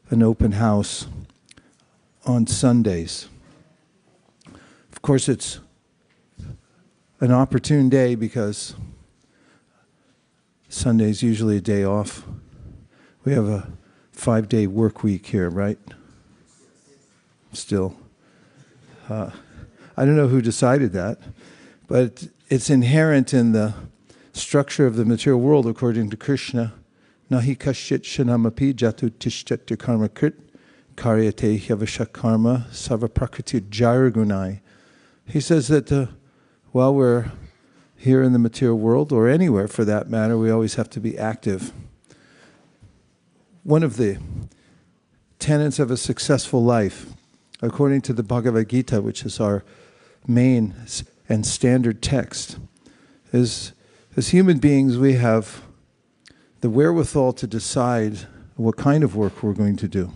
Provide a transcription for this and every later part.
an open house on Sundays. Of course, it's an opportune day because Sunday's usually a day off. We have a 5-day work week here, right? Still. I don't know who decided that, but it's inherent in the structure of the material world, according to Krishna. Nahi kashit shanamapi jatu tishtat karma krit karyate hyavasha karma sava prakriti jayaragunai. He says that while we're here in the material world, or anywhere for that matter, we always have to be active. One of the tenets of a successful life, according to the Bhagavad Gita, which is our main and standard text, is as human beings we have the wherewithal to decide what kind of work we're going to do,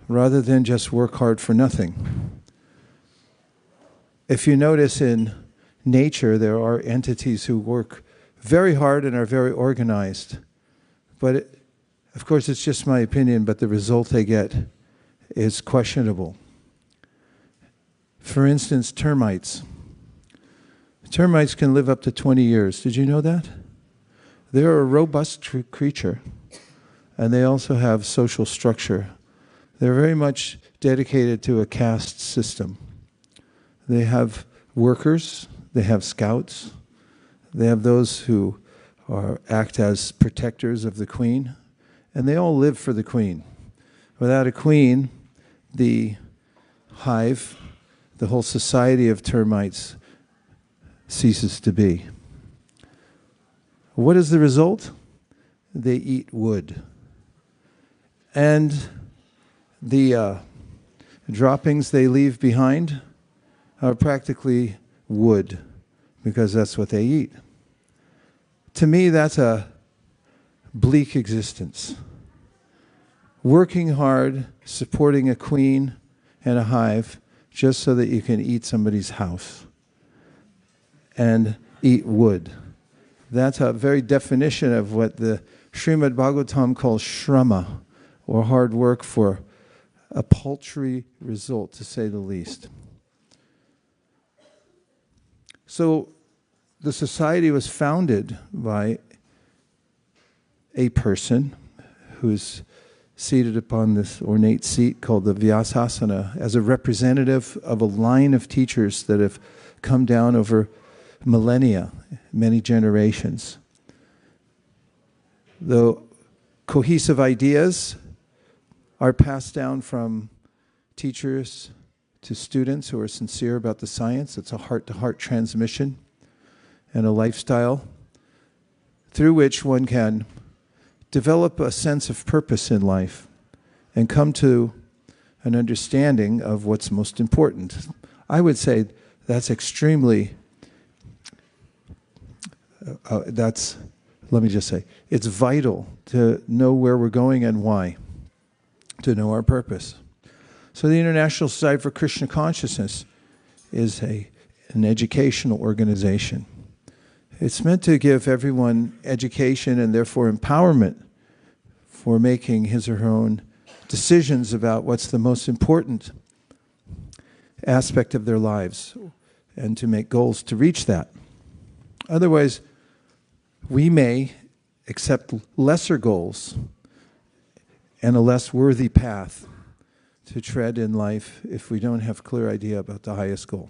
rather than just work hard for nothing. If you notice in nature, there are entities who work very hard and are very organized. But of course, it's just my opinion, but the result they get is questionable. For instance, termites. Termites can live up to 20 years. Did you know that? They're a robust creature, and they also have social structure. They're very much dedicated to a caste system. They have workers, they have scouts, they have those who act as protectors of the queen, and they all live for the queen. Without a queen, the hive, the whole society of termites, ceases to be. What is the result? They eat wood. And the droppings they leave behind are practically wood, because that's what they eat. To me, that's a bleak existence. Working hard, supporting a queen and a hive, just so that you can eat somebody's house and eat wood. That's a very definition of what the Srimad Bhagavatam calls shrama, or hard work for a paltry result, to say the least. So the society was founded by a person who's seated upon this ornate seat called the Vaiśeṣika as a representative of a line of teachers that have come down over millennia, many generations. The cohesive ideas are passed down from teachers to students who are sincere about the science. It's a heart-to-heart transmission and a lifestyle through which one can develop a sense of purpose in life and come to an understanding of what's most important. I would say that's extremely, let me just say, it's vital to know where we're going and why, to know our purpose. So the International Society for Krishna Consciousness is an educational organization. It's meant to give everyone education and therefore empowerment for making his or her own decisions about what's the most important aspect of their lives and to make goals to reach that. Otherwise, we may accept lesser goals and a less worthy path to tread in life if we don't have a clear idea about the highest goal.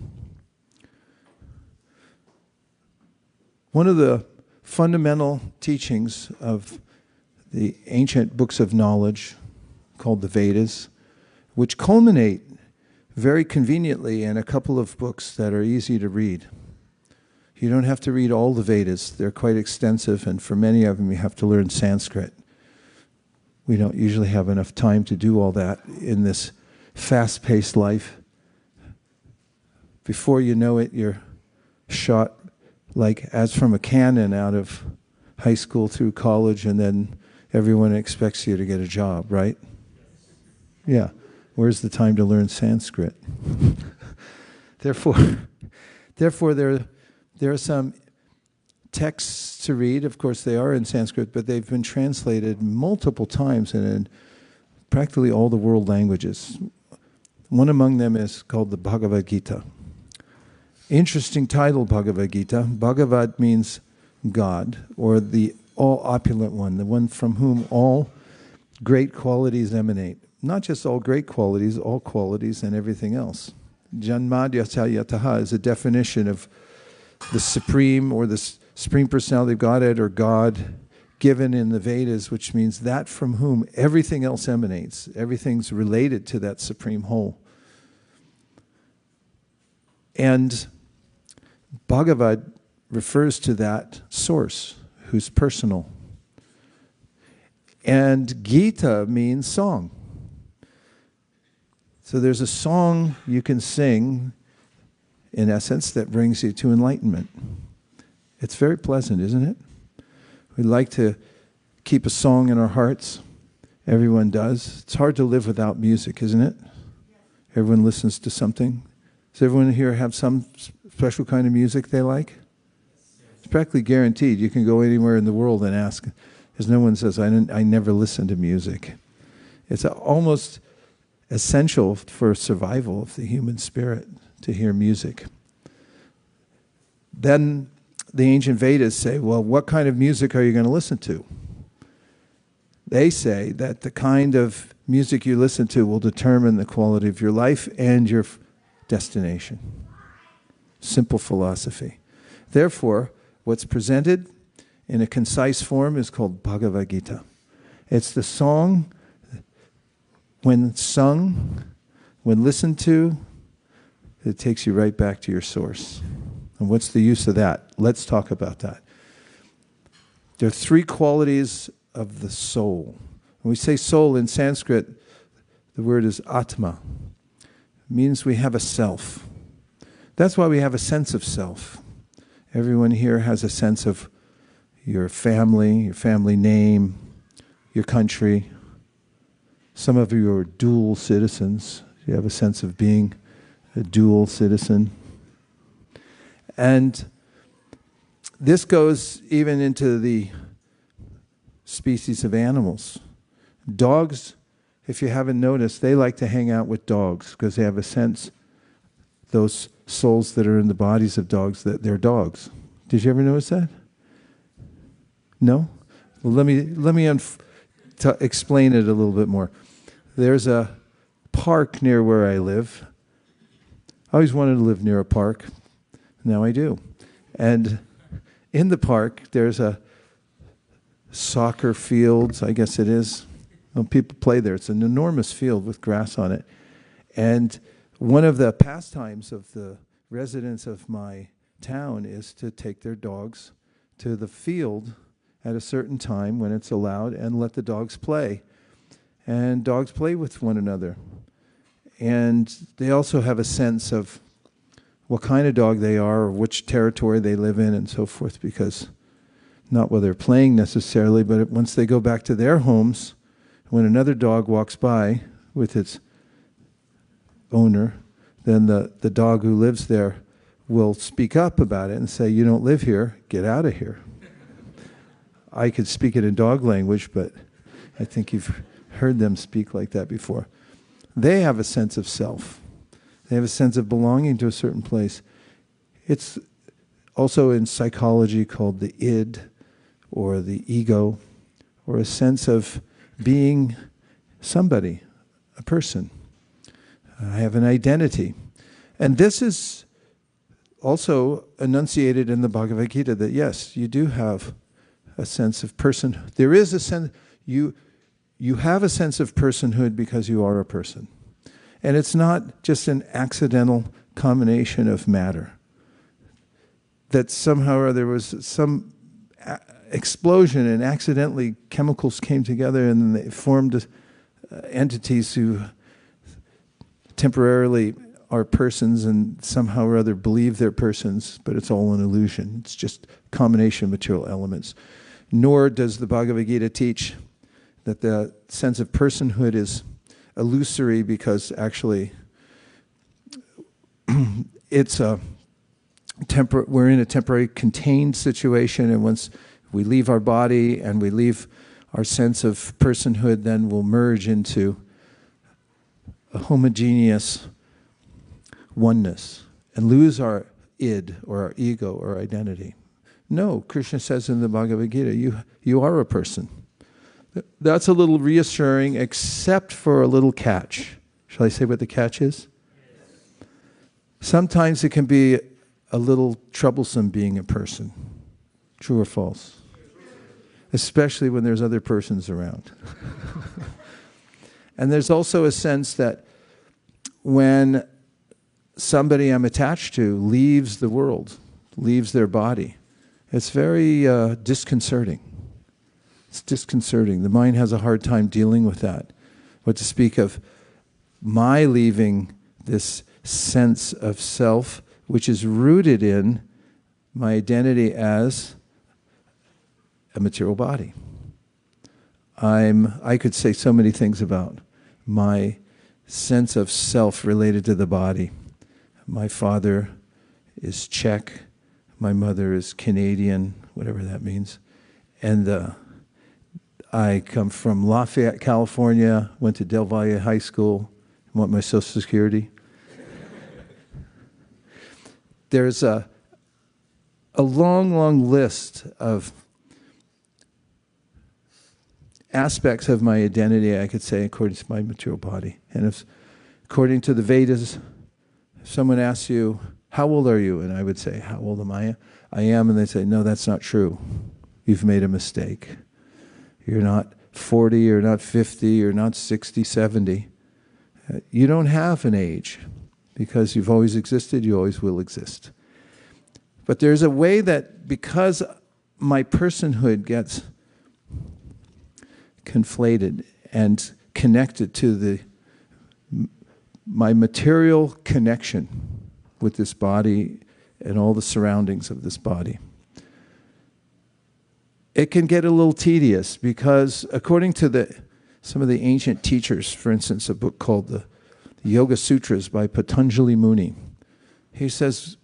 One of the fundamental teachings of the ancient books of knowledge called the Vedas, which culminate very conveniently in a couple of books that are easy to read. You don't have to read all the Vedas. They're quite extensive, and for many of them you have to learn Sanskrit. We don't usually have enough time to do all that in this fast-paced life. Before you know it, you're shot like as from a cannon out of high school through college, and then everyone expects you to get a job, right? Yeah. Where's the time to learn Sanskrit? Therefore, there are some texts to read. Of course, they are in Sanskrit, but they've been translated multiple times and in practically all the world languages. One among them is called the Bhagavad Gita. Interesting title, Bhagavad Gita. Bhagavad means God, or the all-opulent one, the one from whom all great qualities emanate. Not just all great qualities, all qualities and everything else. Janmadhyata yataha is a definition of the supreme or the supreme personality of Godhead or God given in the Vedas, which means that from whom everything else emanates. Everything's related to that supreme whole. And Bhagavad refers to that source who's personal. And Gita means song. So there's a song you can sing, in essence, that brings you to enlightenment. It's very pleasant, isn't it? We like to keep a song in our hearts. Everyone does. It's hard to live without music, isn't it? Everyone listens to something. Does everyone here have some special kind of music they like? It's practically guaranteed. You can go anywhere in the world and ask. There's no one says, I never listen to music. It's almost essential for survival of the human spirit to hear music. Then the ancient Vedas say, well, what kind of music are you going to listen to? They say that the kind of music you listen to will determine the quality of your life and your destination. Simple philosophy. Therefore, what's presented in a concise form is called Bhagavad Gita. It's the song, when sung, when listened to, it takes you right back to your source. And what's the use of that? Let's talk about that. There are three qualities of the soul. When we say soul in Sanskrit, the word is atma. It means we have a self. That's why we have a sense of self. Everyone here has a sense of your family name, your country. Some of you are dual citizens. You have a sense of being a dual citizen. And this goes even into the species of animals. Dogs, if you haven't noticed, they like to hang out with dogs because they have a sense, those souls that are in the bodies of dogs, that they're dogs. Did you ever notice that? No? Well, let me explain it a little bit more. There's a park near where I live. I always wanted to live near a park. Now I do. And in the park, there's a soccer field, I guess it is. Well, people play there. It's an enormous field with grass on it. And one of the pastimes of the residents of my town is to take their dogs to the field at a certain time when it's allowed and let the dogs play. And dogs play with one another. And they also have a sense of what kind of dog they are or which territory they live in and so forth, because not while they're playing necessarily, but once they go back to their homes, when another dog walks by with its owner, then the dog who lives there will speak up about it and say, you don't live here, get out of here. I could speak it in dog language, but I think you've heard them speak like that before. They have a sense of self. They have a sense of belonging to a certain place. It's also in psychology called the id, or the ego, or a sense of being somebody, a person. I have an identity. And this is also enunciated in the Bhagavad Gita, that yes, you do have a sense of person. There is a sense, you have a sense of personhood because you are a person. And it's not just an accidental combination of matter. That somehow or there was some explosion and accidentally chemicals came together and they formed entities who temporarily are persons and somehow or other believe they're persons, but it's all an illusion. It's just a combination of material elements. Nor does the Bhagavad Gita teach that the sense of personhood is illusory, because actually it's we're in a temporary contained situation, and once we leave our body and we leave our sense of personhood then will merge into a homogeneous oneness and lose our id or our ego or identity. No, Krishna says in the Bhagavad Gita, you are a person. That's a little reassuring, except for a little catch. Shall I say what the catch is? Yes. Sometimes it can be a little troublesome being a person. True or false? Especially when there's other persons around. And there's also a sense that when somebody I'm attached to leaves the world, leaves their body, it's very disconcerting. It's disconcerting. The mind has a hard time dealing with that. What to speak of my leaving this sense of self, which is rooted in my identity as a material body. I could say so many things about my sense of self related to the body. My father is Czech. My mother is Canadian, whatever that means. And I come from Lafayette, California, went to Del Valle High School. Want my Social Security? There's a long, long list of aspects of my identity, I could say, according to my material body. And if, according to the Vedas, if someone asks you, how old are you? And I would say, how old am I? I am. And they say, no, that's not true. You've made a mistake. You're not 40, you're not 50, you're not 60, 70. You don't have an age because you've always existed, you always will exist. But there's a way that because my personhood gets conflated and connected to my material connection with this body and all the surroundings of this body, it can get a little tedious because according to some of the ancient teachers, for instance, a book called the Yoga Sutras by Patanjali Muni, he says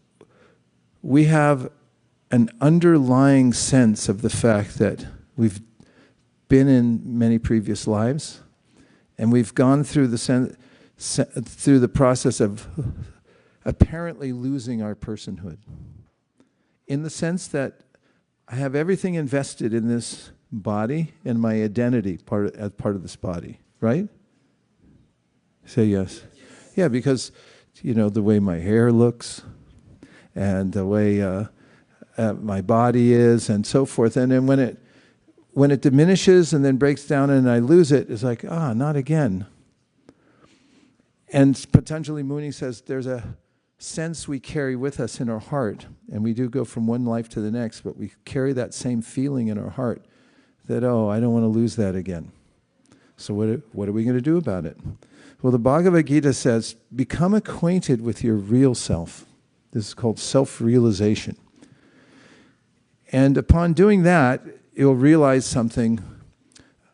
we have an underlying sense of the fact that we've been in many previous lives and we've gone through the process of apparently losing our personhood, in the sense that I have everything invested in this body and my identity as part of this body, right? Say yes. Yeah, because, the way my hair looks and the way my body is and so forth. And then when it diminishes and then breaks down and I lose it, it's like, not again. And Patanjali Muni says there's a sense we carry with us in our heart, and we do go from one life to the next, but we carry that same feeling in our heart that, I don't want to lose that again. So what are we going to do about it? Well, the Bhagavad Gita says, become acquainted with your real self. This is called self-realization. And upon doing that, you'll realize something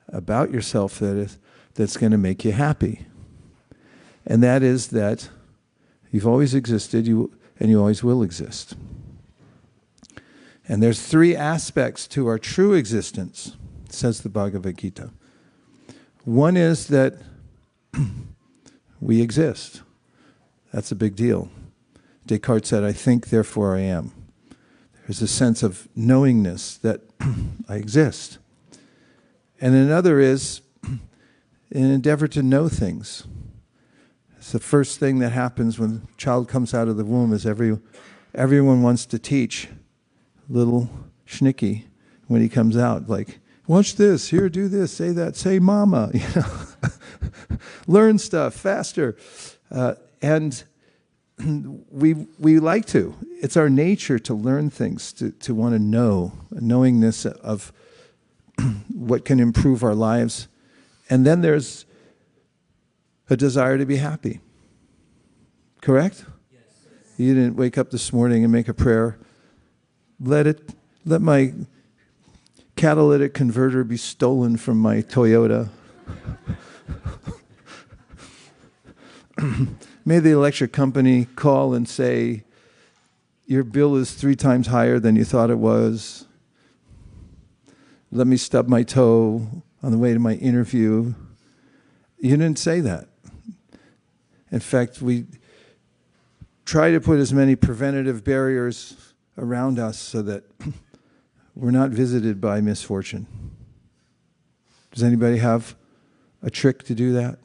about yourself that's going to make you happy. And that is that you've always existed, and you always will exist. And there's 3 aspects to our true existence, says the Bhagavad Gita. One is that we exist. That's a big deal. Descartes said, I think, therefore I am. There's a sense of knowingness that I exist. And another is an endeavor to know things. It's the first thing that happens when a child comes out of the womb is everyone wants to teach little Schnicky when he comes out. Like, watch this, here, do this, say that, say mama. Learn stuff faster. And we like to. It's our nature to learn things, to want to know, a knowingness of what can improve our lives. And then there's a desire to be happy. Correct? Yes. You didn't wake up this morning and make a prayer. Let my catalytic converter be stolen from my Toyota. May the electric company call and say, your bill is 3 times higher than you thought it was. let me stub my toe on the way to my interview. You didn't say that. In fact, we try to put as many preventative barriers around us so that we're not visited by misfortune. Does anybody have a trick to do that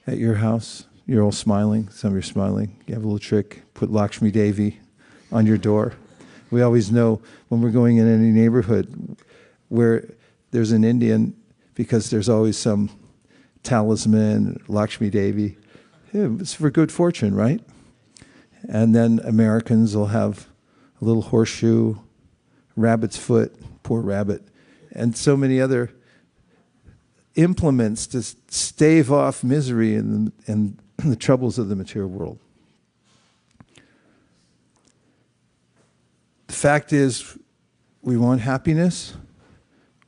at your house? You're all smiling. Some of you are smiling. You have a little trick. Put Lakshmi Devi on your door. We always know when we're going in any neighborhood where there's an Indian, because there's always some talisman, Lakshmi Devi. Yeah, it's for good fortune, right? And then Americans will have a little horseshoe, rabbit's foot, poor rabbit, and so many other implements to stave off misery and the troubles of the material world. The fact is, we want happiness,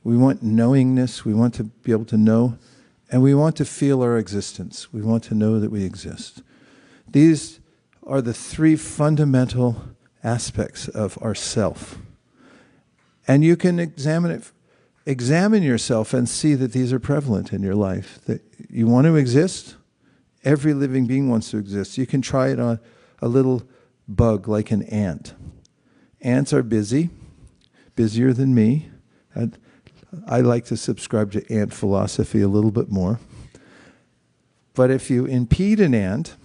we want knowingness, we want to be able to know, and we want to feel our existence. We want to know that we exist. These are the three fundamental aspects of our self. And you can examine yourself and see that these are prevalent in your life. That you want to exist. Every living being wants to exist. You can try it on a little bug like an ant. Ants are busy, busier than me. I like to subscribe to ant philosophy a little bit more. But if you impede an ant,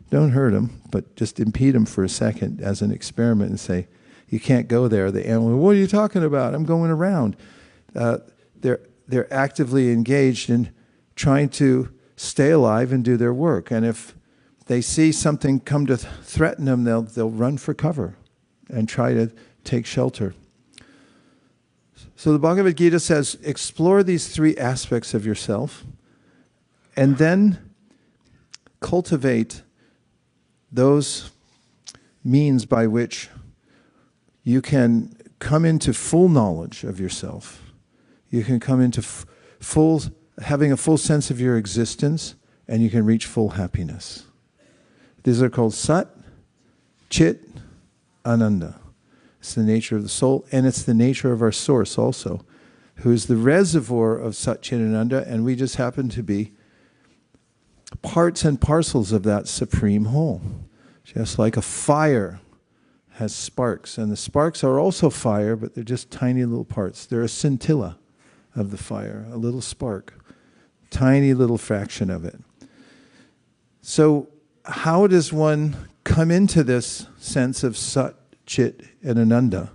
don't hurt him, but just impede him for a second as an experiment and say, you can't go there. The ant will, what are you talking about? I'm going around. They're actively engaged in trying to stay alive and do their work. And if they see something come to threaten them, they'll run for cover and try to take shelter. So the Bhagavad Gita says, explore these three aspects of yourself and then cultivate those means by which you can come into full knowledge of yourself. You can come into having a full sense of your existence, and you can reach full happiness. These are called Sat, Chit, Ananda. It's the nature of the soul, and it's the nature of our source also, who is the reservoir of Sat, Chit, Ananda, and we just happen to be parts and parcels of that supreme whole. Just like a fire has sparks, and the sparks are also fire, but they're just tiny little parts. They're a scintilla of the fire, a little spark, tiny little fraction of it. So how does one come into this sense of Sat, Chit, and Ananda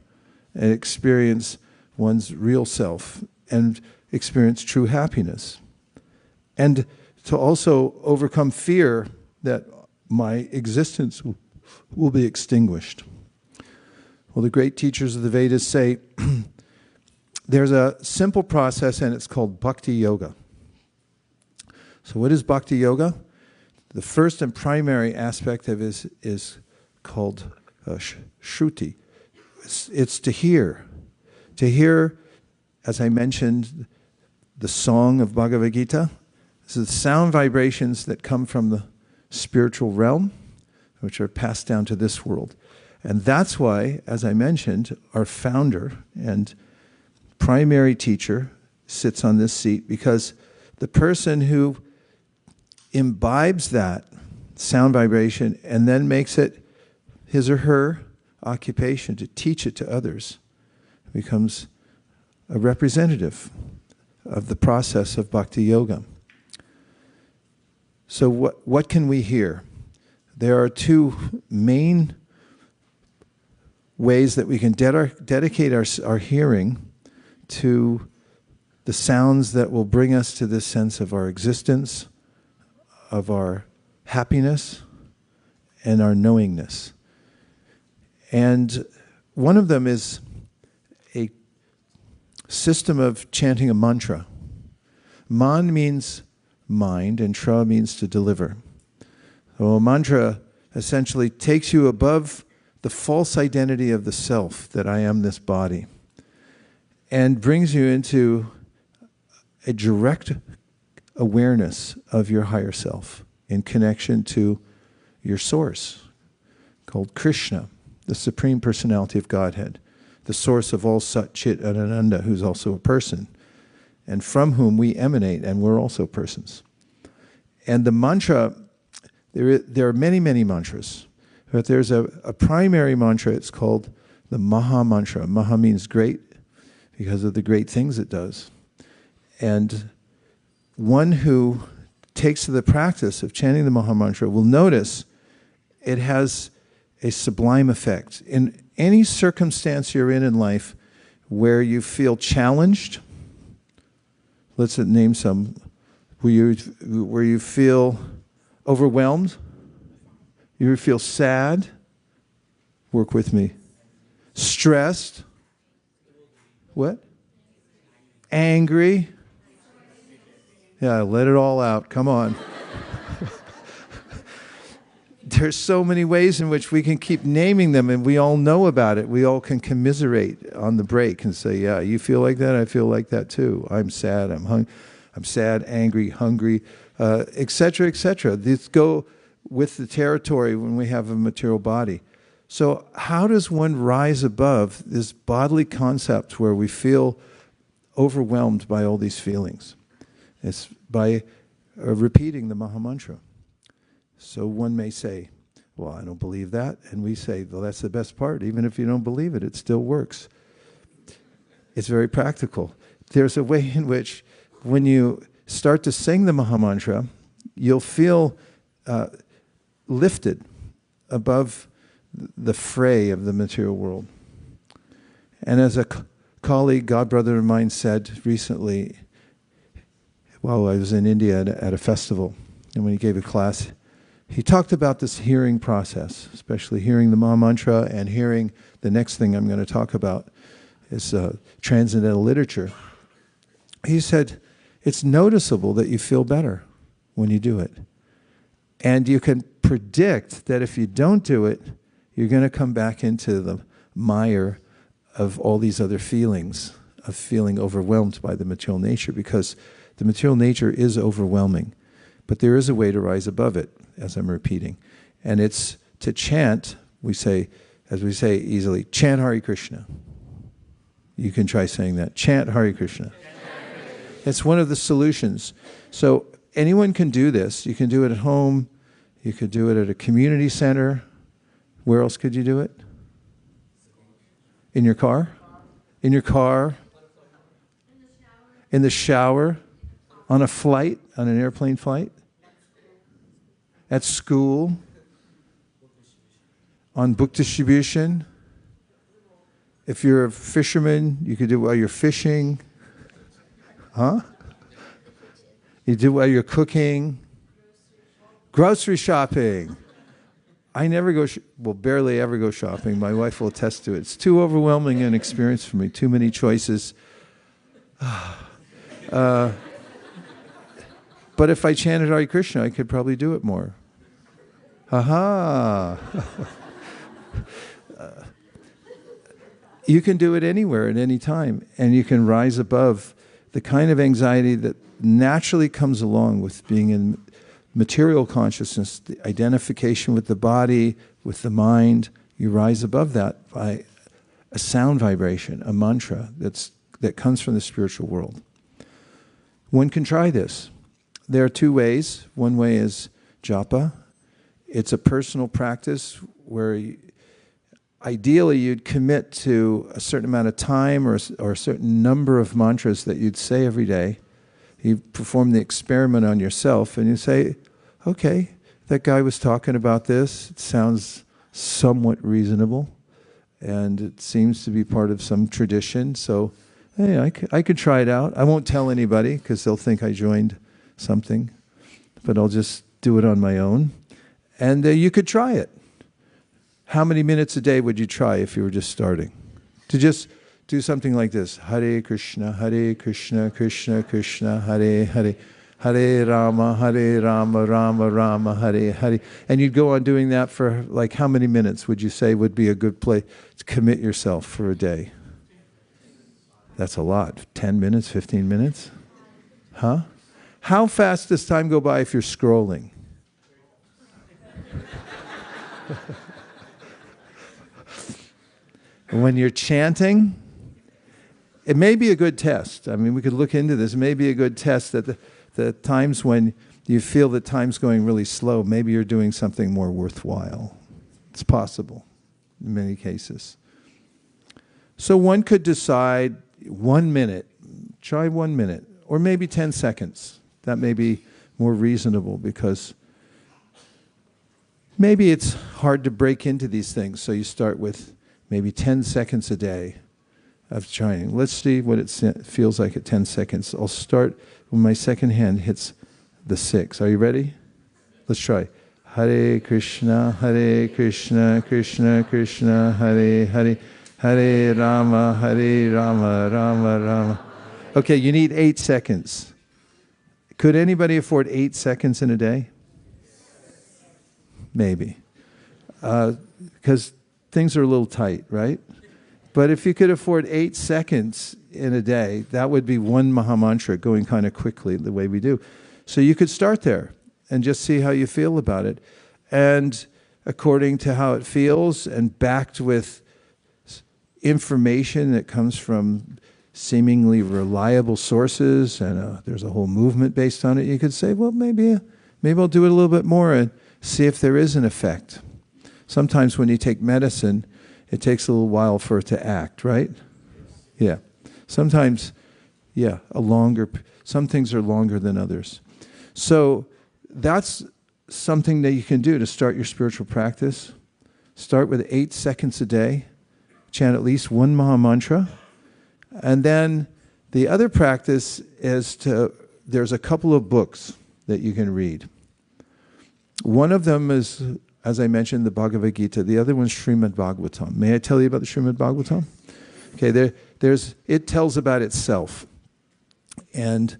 and experience one's real self and experience true happiness? And to also overcome fear that my existence will be extinguished. Well, the great teachers of the Vedas say there's a simple process, and it's called Bhakti Yoga. So what is Bhakti Yoga? The first and primary aspect of it is called Shruti. It's to hear. To hear, as I mentioned, the song of Bhagavad Gita. This is the sound vibrations that come from the spiritual realm, which are passed down to this world. And that's why, as I mentioned, our founder and primary teacher sits on this seat, because the person who imbibes that sound vibration and then makes it his or her occupation to teach it to others becomes a representative of the process of Bhakti Yoga. So what can we hear? There are two main ways that we can dedicate our hearing to the sounds that will bring us to this sense of our existence, of our happiness, and our knowingness. And one of them is a system of chanting a mantra. Man means mind, and tra means to deliver. So a mantra essentially takes you above the false identity of the self, that I am this body, and brings you into a direct awareness of your higher self in connection to your source, called Krishna, the Supreme Personality of Godhead, the source of all Sat, Chit, and Ananda, who's also a person, and from whom we emanate, and we're also persons. And the mantra, there are many, many mantras, but there's a primary mantra. It's called the Maha Mantra. Maha means great because of the great things it does. And one who takes to the practice of chanting the Maha Mantra will notice it has a sublime effect. In any circumstance you're in life where you feel challenged, let's name some, where you feel overwhelmed, you feel sad, work with me, stressed, what? Angry. Yeah, let it all out. Come on. There's so many ways in which we can keep naming them, and we all know about it. We all can commiserate on the break and say, yeah, you feel like that? I feel like that too. I'm sad. I'm sad, angry, hungry, etc., etc. These go with the territory when we have a material body. So how does one rise above this bodily concept where we feel overwhelmed by all these feelings? It's by repeating the Maha Mantra. So one may say, well, I don't believe that. And we say, well, that's the best part. Even if you don't believe it, it still works. It's very practical. There's a way in which when you start to sing the Maha Mantra, you'll feel lifted above the fray of the material world. And as a colleague, godbrother of mine said recently, while I was in India at a festival, and when he gave a class, he talked about this hearing process, especially hearing the Maha Mantra and hearing the next thing I'm going to talk about is Transcendental literature. He said, it's noticeable that you feel better when you do it. And you can predict that if you don't do it, you're going to come back into the mire of all these other feelings, of feeling overwhelmed by the material nature, because the material nature is overwhelming. But there is a way to rise above it, as I'm repeating. And it's to chant, we say, as we say easily, chant Hare Krishna. You can try saying that. Chant Hare Krishna. It's one of the solutions. So anyone can do this. You can do it at home. You could do it at a community center. Where else could you do it? In your car? In your car? In the shower? On a flight? On an airplane flight? At school? On book distribution? If you're a fisherman, you could do it while you're fishing. Huh? You do it while you're cooking. Grocery shopping. I never go, barely ever go shopping. My wife will attest to it. It's too overwhelming an experience for me. Too many choices. But if I chanted Hare Krishna, I could probably do it more. Aha! You can do it anywhere at any time, and you can rise above the kind of anxiety that naturally comes along with being in material consciousness, the identification with the body, with the mind. You rise above that by a sound vibration, a mantra that comes from the spiritual world. One can try this. There are two ways. One way is japa. It's a personal practice where ideally you'd commit to a certain amount of time or a certain number of mantras that you'd say every day. You perform the experiment on yourself and you say, okay, that guy was talking about this. It sounds somewhat reasonable and it seems to be part of some tradition. So hey, I could try it out. I won't tell anybody because they'll think I joined something, but I'll just do it on my own. And you could try it. How many minutes a day would you try if you were just starting? To just do something like this. Hare Krishna, Krishna Krishna, Hare Hare. Hare Rama, Rama Rama, Hare Hare. And you'd go on doing that for like how many minutes would you say would be a good place to commit yourself for a day? That's a lot. 10 minutes, 15 minutes? Huh? How fast does time go by if you're scrolling? When you're chanting, it may be a good test. I mean, we could look into this. It may be a good test that the times when you feel that time's going really slow, maybe you're doing something more worthwhile. It's possible in many cases. So one could decide 1 minute, try 1 minute, or maybe 10 seconds. That may be more reasonable because maybe it's hard to break into these things. So you start with maybe 10 seconds a day of chanting. Let's see what it feels like at 10 seconds. I'll start when my second hand hits the 6. Are you ready? Let's try. Hare Krishna, Krishna Krishna, Hare Hare, Hare Rama, Rama Rama. Okay, you need 8 seconds. Could anybody afford 8 seconds in a day? Maybe. Because things are a little tight, right? But if you could afford 8 seconds in a day, that would be one Mahamantra going kind of quickly the way we do. So you could start there and just see how you feel about it. And according to how it feels and backed with information that comes from seemingly reliable sources, and there's a whole movement based on it, you could say, well, maybe I'll do it a little bit more and see if there is an effect. Sometimes when you take medicine, it takes a little while for it to act, right? Yeah. Sometimes, some things are longer than others. So that's something that you can do to start your spiritual practice. Start with 8 seconds a day. Chant at least one Maha Mantra. And then the other practice is there's a couple of books that you can read. One of them is, as I mentioned, the Bhagavad Gita. The other one's Srimad Bhagavatam. May I tell you about the Srimad Bhagavatam? Okay, it tells about itself. And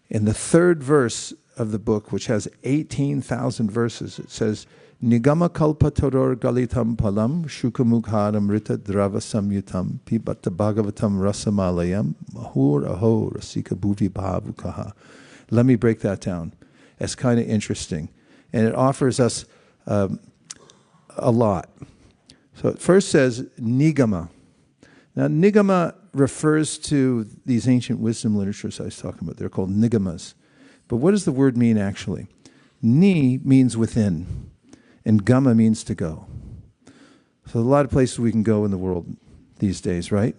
in the 3rd verse of the book, which has 18,000 verses, it says, Nigama kalpatoror galitam palam shukamukharam rita drava samyutam pibata bhagavatam rasamalayam mahur aho rasika bhuvi bhavukaha. Let me break that down. It's kind of interesting. And it offers us a lot. So it first says Nigama. Now Nigama refers to these ancient wisdom literatures I was talking about. They're called Nigamas. But what does the word mean actually? Ni means within, and Gama means to go. So a lot of places we can go in the world these days, right?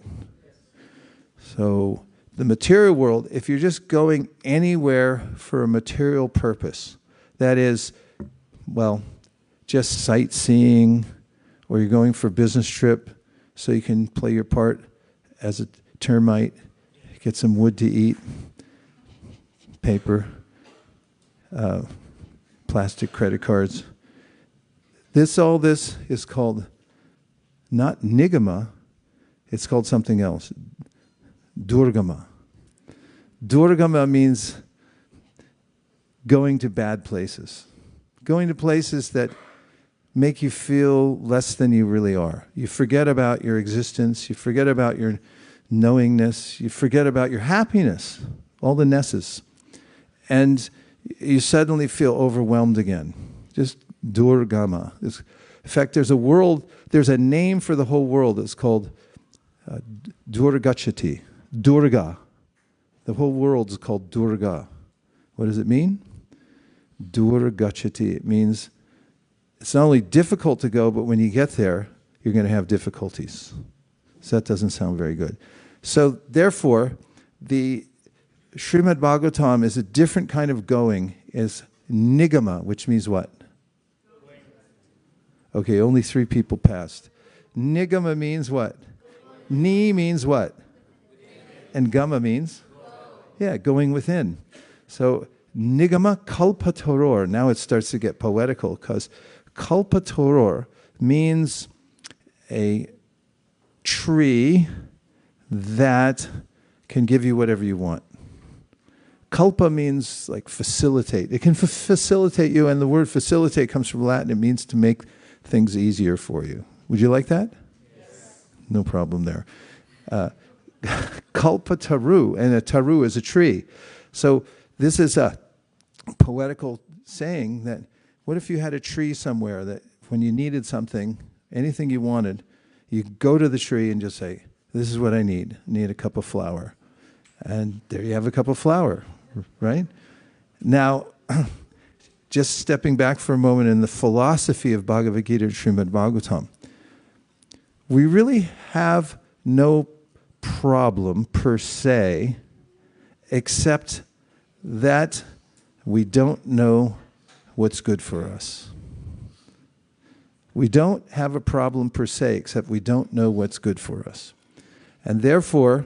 So the material world, if you're just going anywhere for a material purpose, that is, well, just sightseeing, or you're going for a business trip so you can play your part as a termite, get some wood to eat, paper, plastic credit cards. All this is called not nigama, it's called something else. Durgama. Durgama means going to bad places. Going to places that make you feel less than you really are. You forget about your existence. You forget about your knowingness. You forget about your happiness, all the nesses. And you suddenly feel overwhelmed again. Just Durgama. In fact, there's a name for the whole world. It's called Durgachati. Durga. The whole world is called Durga. What does it mean? Durgachati. It means it's not only difficult to go, but when you get there, you're going to have difficulties. So that doesn't sound very good. So therefore, the Srimad Bhagavatam is a different kind of going. Is nigama, which means what? Okay, only 3 people passed. Nigama means what? Ni means what? And gama means? Yeah, going within. So nigama kalpatoror. Now it starts to get poetical because kalpatoror means a tree that can give you whatever you want. Kalpa means like facilitate. It can facilitate you, and the word facilitate comes from Latin. It means to make things easier for you. Would you like that? Yes. No problem there. Kalpa taru, and a taru is a tree. So this is a poetical saying that what if you had a tree somewhere that when you needed something, anything you wanted, You go to the tree and just say, this is what I need. I need a cup of flour. And there you have a cup of flour, right? Now, just stepping back for a moment in the philosophy of Bhagavad Gita, Srimad Bhagavatam, we really have no problem per se, except that we don't know what's good for us. We don't have a problem per se, except we don't know what's good for us. And therefore,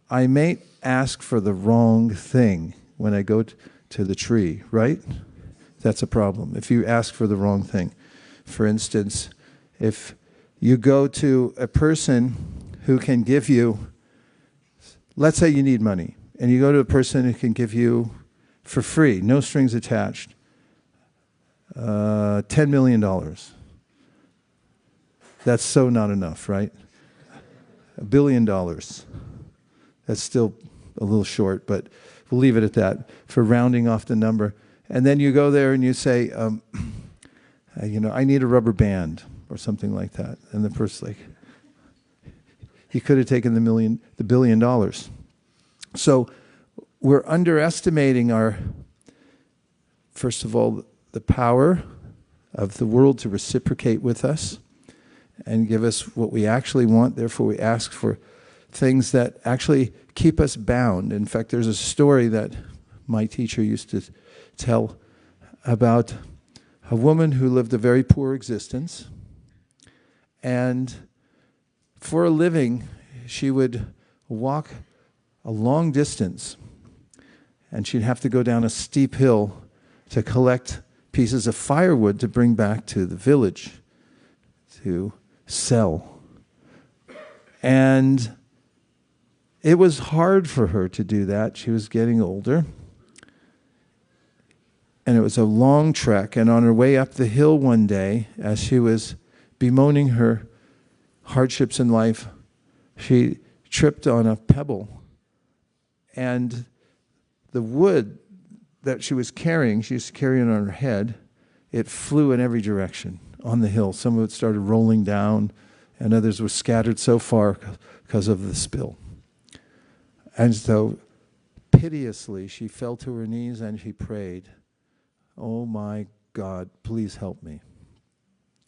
I may ask for the wrong thing when I go to the tree, right? That's a problem. If you ask for the wrong thing. For instance, if you go to a person who can give you, let's say you need money, and you go to a person who can give you for free, no strings attached, $10 million. That's so not enough, right? $1 billion. That's still a little short, but we'll leave it at that for rounding off the number. And then you go there and you say, I need a rubber band or something like that. And the person's like, he could have taken the $1 billion. So we're underestimating first of all, the power of the world to reciprocate with us and give us what we actually want. Therefore, we ask for things that actually keep us bound. In fact, there's a story that my teacher used to tell about a woman who lived a very poor existence. And for a living, she would walk a long distance. And she'd have to go down a steep hill to collect pieces of firewood to bring back to the village to sell. And it was hard for her to do that. She was getting older. And it was a long trek. And on her way up the hill one day, as she was bemoaning her hardships in life, she tripped on a pebble. And the wood that she was carrying on her head, it flew in every direction on the hill. Some of it started rolling down, and others were scattered so far because of the spill. And so, piteously, she fell to her knees and she prayed, "Oh my God, please help me."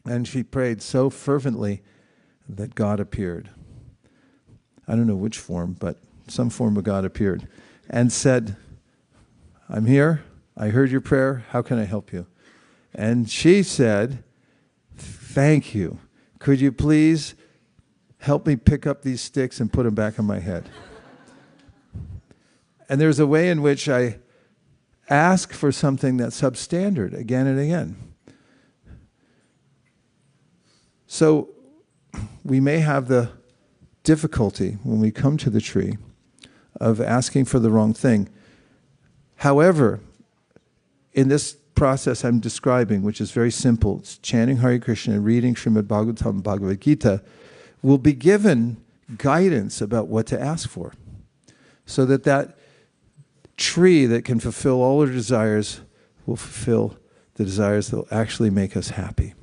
And she prayed so fervently that God appeared. I don't know which form, but some form of God appeared and said, "I'm here. I heard your prayer. How can I help you?" And she said, "Thank you. Could you please help me pick up these sticks and put them back on my head?" And there's a way in which I ask for something that's substandard again and again. So we may have the difficulty when we come to the tree of asking for the wrong thing. However, in this process I'm describing, which is very simple, it's chanting Hare Krishna and reading Srimad Bhagavatam, Bhagavad Gita, we'll be given guidance about what to ask for, so that tree that can fulfill all our desires will fulfill the desires that will actually make us happy.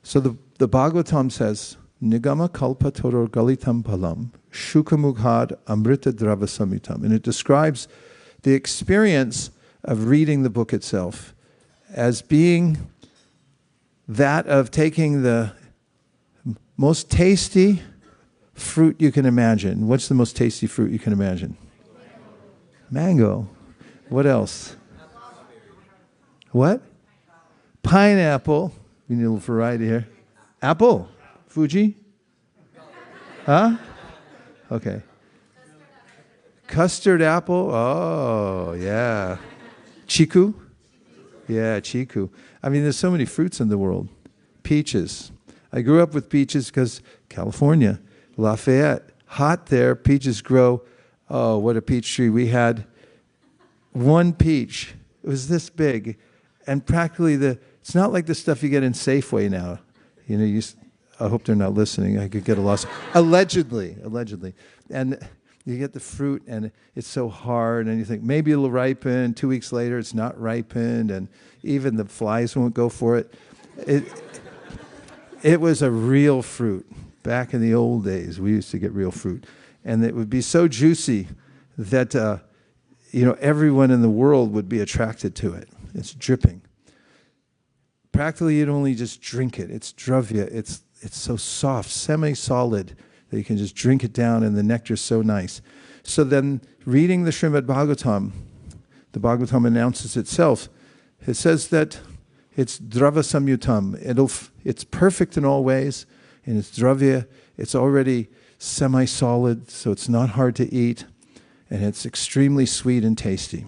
So the Bhagavatam says, Nigama kalpa toror galitam palam, shukamughad amrita drava samitam. And it describes the experience of reading the book itself as being that of taking the most tasty fruit you can imagine. What's the most tasty fruit you can imagine? Mango. What else? What? Pineapple. We need a little variety here. Apple. Fuji? Huh? Okay. Custard apple. Oh, yeah. Chiku? Yeah, chiku. I mean, there's so many fruits in the world. Peaches. I grew up with peaches because California, Lafayette, hot there, peaches grow. Oh, what a peach tree. We had one peach. It was this big. And practically it's not like the stuff you get in Safeway now. You know, I hope they're not listening. I could get a loss. Allegedly. And you get the fruit and it's so hard and you think maybe it'll ripen. 2 weeks later it's not ripened and even the flies won't go for it. It was a real fruit. Back in the old days, we used to get real fruit. And it would be so juicy that, everyone in the world would be attracted to it. It's dripping. Practically, you'd only just drink it. It's dravya. It's so soft, semi-solid, that you can just drink it down, and the nectar's so nice. So then, reading the Srimad Bhagavatam, the Bhagavatam announces itself. It says that it's drava samyutam. It's perfect in all ways, and it's dravya. It's already semi-solid, so it's not hard to eat, and it's extremely sweet and tasty.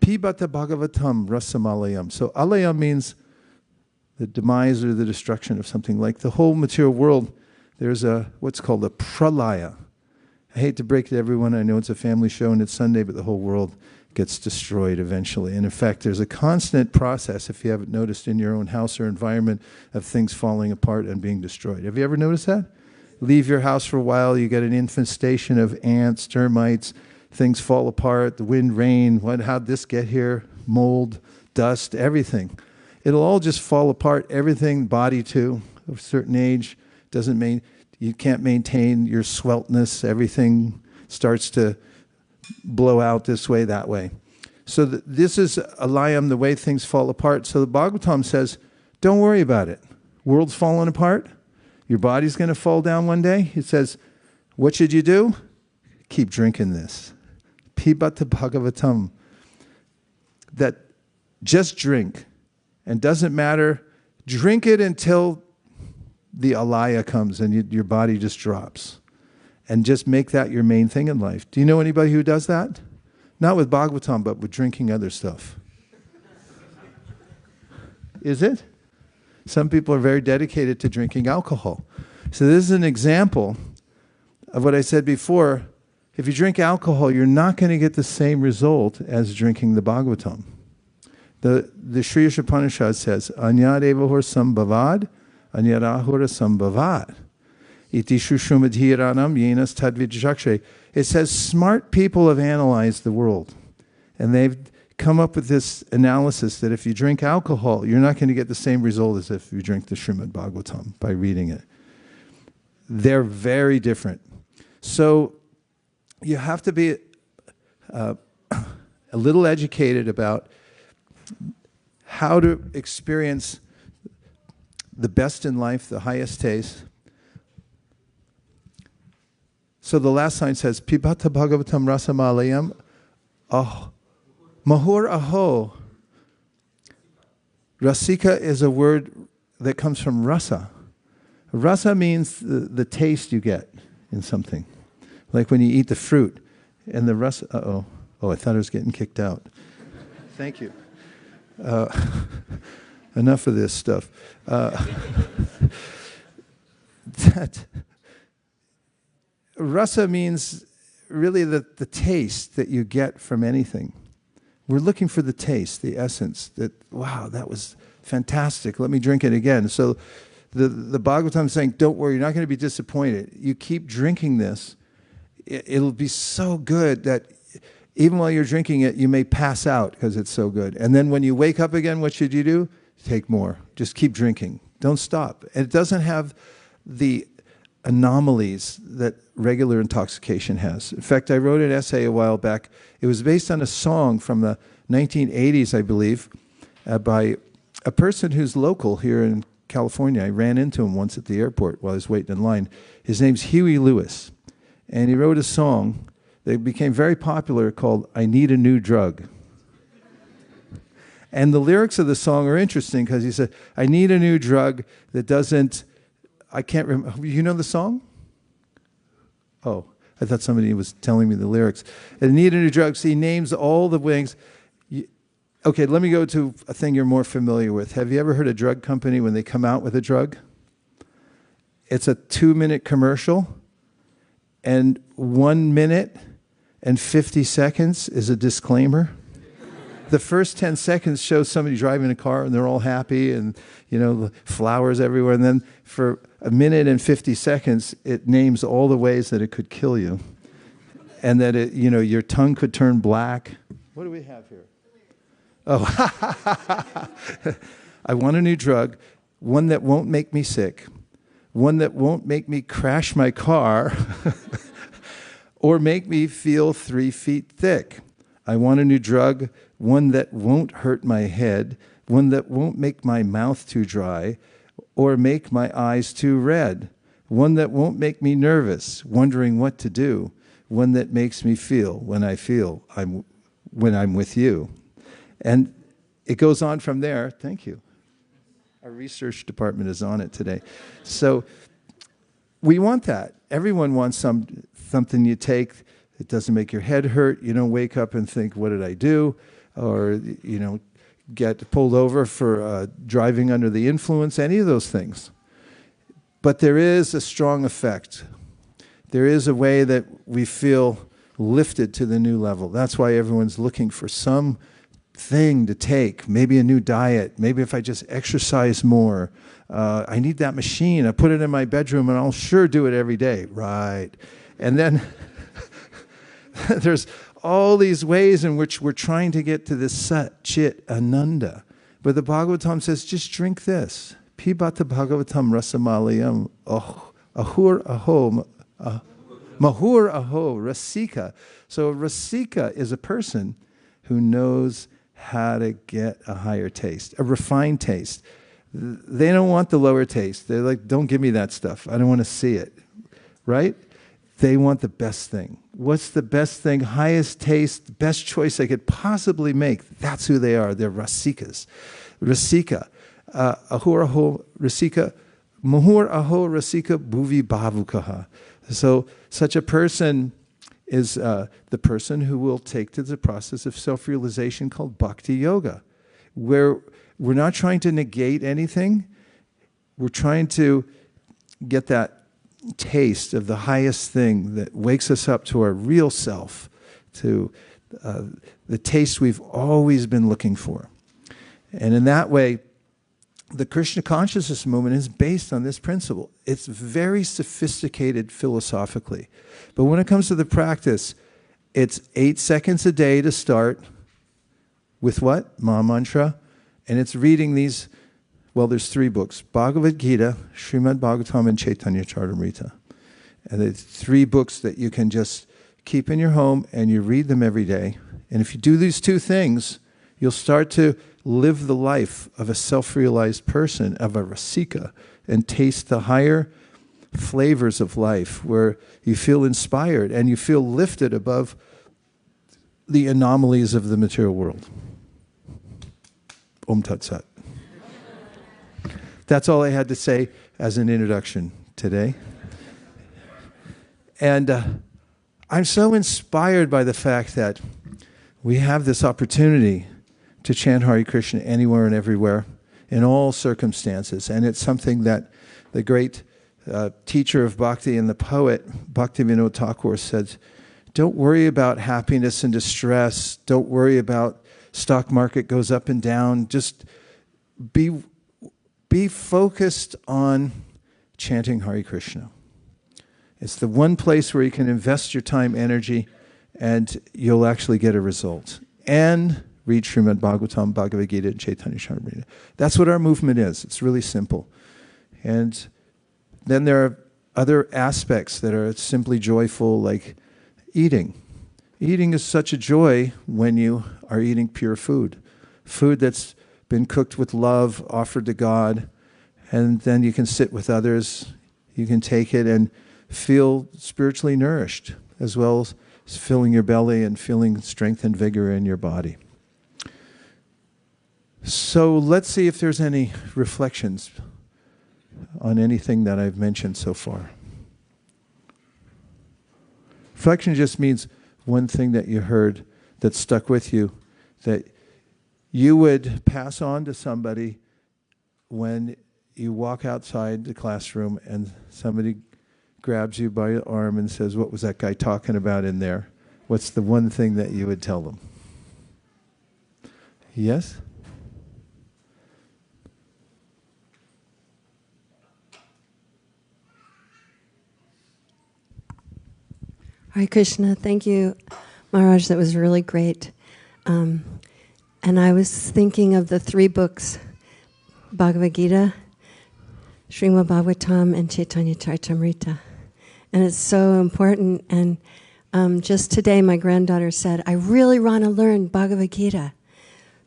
Pibata Bhagavatam rasamalayam. So alayam means the demise or the destruction of something. Like the whole material world, there's what's called a pralaya. I hate to break it to everyone. I know it's a family show and it's Sunday, but the whole world gets destroyed eventually. And in fact, there's a constant process, if you haven't noticed, in your own house or environment of things falling apart and being destroyed. Have you ever noticed that? Leave your house for a while, you get an infestation of ants, termites, things fall apart, the wind, rain, how'd this get here? Mold, dust, everything. It'll all just fall apart, everything, body too, of a certain age, you can't maintain your sweltness, everything starts to blow out this way, that way. So this is alayam, the way things fall apart. So the Bhagavatam says, don't worry about it. World's falling apart. Your body's going to fall down one day. It says, what should you do? Keep drinking this. Pibata Bhagavatam. That just drink. And doesn't matter. Drink it until the alaya comes and your body just drops. And just make that your main thing in life. Do you know anybody who does that? Not with Bhagavatam, but with drinking other stuff. Is it? Some people are very dedicated to drinking alcohol. So this is an example of what I said before. If you drink alcohol, you're not going to get the same result as drinking the Bhagavatam. The Sri Upanishad says, Anyadevahor sambhavad, anyarahora sambhavad. Iti shushumadhiranam yenas tadvidjakshe. It says smart people have analyzed the world. And they've come up with this analysis that if you drink alcohol, you're not going to get the same result as if you drink the Srimad Bhagavatam by reading it. They're very different. So you have to be a little educated about how to experience the best in life, the highest taste. So the last line says, Pibata Bhagavatam rasamalayam mahur aho. Rasika is a word that comes from rasa. Rasa means the taste you get in something. Like when you eat the fruit and the rasa, I thought I was getting kicked out. Thank you. Enough of this stuff. That rasa means really the taste that you get from anything. We're looking for the taste, the essence, that, wow, that was fantastic. Let me drink it again. So the Bhagavatam is saying, don't worry, you're not going to be disappointed. You keep drinking this. It'll be so good that even while you're drinking it, you may pass out because it's so good. And then when you wake up again, what should you do? Take more. Just keep drinking. Don't stop. And it doesn't have the anomalies that regular intoxication has. In fact, I wrote an essay a while back. It was based on a song from the 1980s, I believe, by a person who's local here in California. I ran into him once at the airport while I was waiting in line. His name's Huey Lewis. And he wrote a song that became very popular called I Need a New Drug. And the lyrics of the song are interesting because he said, I need a new drug that doesn't, I can't remember. You know the song? Oh, I thought somebody was telling me the lyrics. I need a new drug. So he names all the wings. Okay, let me go to a thing you're more familiar with. Have you ever heard a drug company when they come out with a drug? It's a 2-minute commercial, and 1 minute and 50 seconds is a disclaimer. The first 10 seconds shows somebody driving a car and they're all happy and, the flowers everywhere. And then for 1 minute and 50 seconds, it names all the ways that it could kill you. And that, your tongue could turn black. What do we have here? Oh, I want a new drug, one that won't make me sick, one that won't make me crash my car or make me feel 3 feet thick. I want a new drug, one that won't hurt my head, one that won't make my mouth too dry or make my eyes too red, one that won't make me nervous, wondering what to do, one that makes me feel when I'm with you. And it goes on from there. Thank you. Our research department is on it today. So we want that. Everyone wants something you take. It doesn't make your head hurt. You don't wake up and think, what did I do? Or, get pulled over for driving under the influence, any of those things. But there is a strong effect. There is a way that we feel lifted to the new level. That's why everyone's looking for some thing to take, maybe a new diet, maybe if I just exercise more. I need that machine. I put it in my bedroom and I'll sure do it every day. Right. And then there's all these ways in which we're trying to get to this Sat Chit Ananda. But the Bhagavatam says, just drink this. Pibata Bhagavatam Rasamalayam Ahur Aho Mahur Aho Rasika. So Rasika is a person who knows how to get a higher taste, a refined taste. They don't want the lower taste. They're like, don't give me that stuff. I don't want to see it. Right? They want the best thing. What's the best thing? Highest taste, best choice I could possibly make. That's who they are. They're Rasikas. Rasika. Ahur Aho Rasika. Mahur Aho Rasika Bhuvi Bhavukaha. So such a person is the person who will take to the process of self-realization called Bhakti Yoga, where we're not trying to negate anything. We're trying to get that taste of the highest thing that wakes us up to our real self, to the taste we've always been looking for. And in that way, the Krishna consciousness movement is based on this principle. It's very sophisticated philosophically. But when it comes to the practice, it's 8 seconds a day to start with what? Maha Mantra. And it's reading these, well, there's 3 books. Bhagavad Gita, Srimad Bhagavatam, and Chaitanya Charitamrita. And it's 3 books that you can just keep in your home and you read them every day. And if you do these 2 things, you'll start to live the life of a self-realized person, of a Rasika, and taste the higher flavors of life where you feel inspired and you feel lifted above the anomalies of the material world. Om Tat Sat. That's all I had to say as an introduction today. And I'm so inspired by the fact that we have this opportunity to chant Hare Krishna anywhere and everywhere, in all circumstances. And it's something that the great teacher of Bhakti and the poet, Bhaktivinoda Thakur, said, don't worry about happiness and distress. Don't worry about stock market goes up and down. Just be focused on chanting Hare Krishna. It's the one place where you can invest your time, energy, and you'll actually get a result. And read Srimad Bhagavatam, Bhagavad Gita, and Chaitanya Charitamrita. That's what our movement is. It's really simple. And then there are other aspects that are simply joyful, like eating. Eating is such a joy when you are eating pure food. Food that's been cooked with love, offered to God, and then you can sit with others. You can take it and feel spiritually nourished, as well as filling your belly and feeling strength and vigor in your body. So let's see if there's any reflections on anything that I've mentioned so far. Reflection just means one thing that you heard that stuck with you, that you would pass on to somebody when you walk outside the classroom and somebody grabs you by your arm and says, what was that guy talking about in there? What's the one thing that you would tell them? Yes? Hare Krishna, thank you, Maharaj. That was really great. And I was thinking of the 3 books, Bhagavad Gita, Srimad Bhagavatam and Chaitanya Charitamrita. And it's so important. And just today, my granddaughter said, I really want to learn Bhagavad Gita.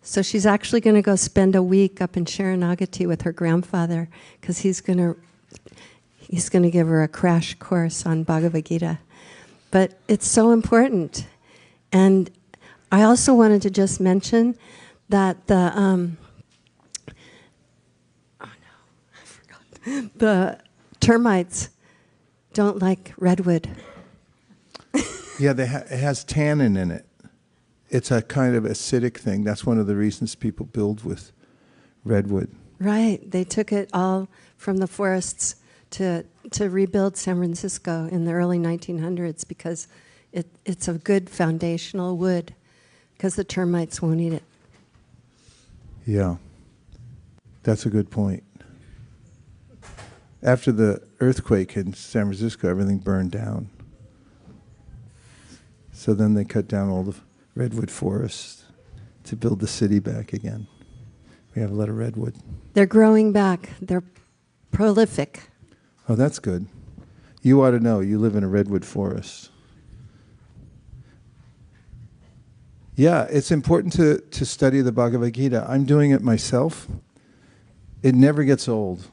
So she's actually going to go spend a week up in Sharanagati with her grandfather because he's going to give her a crash course on Bhagavad Gita. But it's so important. And I also wanted to just mention that the termites don't like redwood. Yeah, it has tannin in it. It's a kind of acidic thing. That's one of the reasons people build with redwood. Right. They took it all from the forests to rebuild San Francisco in the early 1900s because it's a good foundational wood because the termites won't eat it. Yeah, that's a good point. After the earthquake in San Francisco, everything burned down. So then they cut down all the redwood forests to build the city back again. We have a lot of redwood. They're growing back. They're prolific. Oh, that's good. You ought to know. You live in a redwood forest. Yeah, it's important to study the Bhagavad Gita. I'm doing it myself. It never gets old.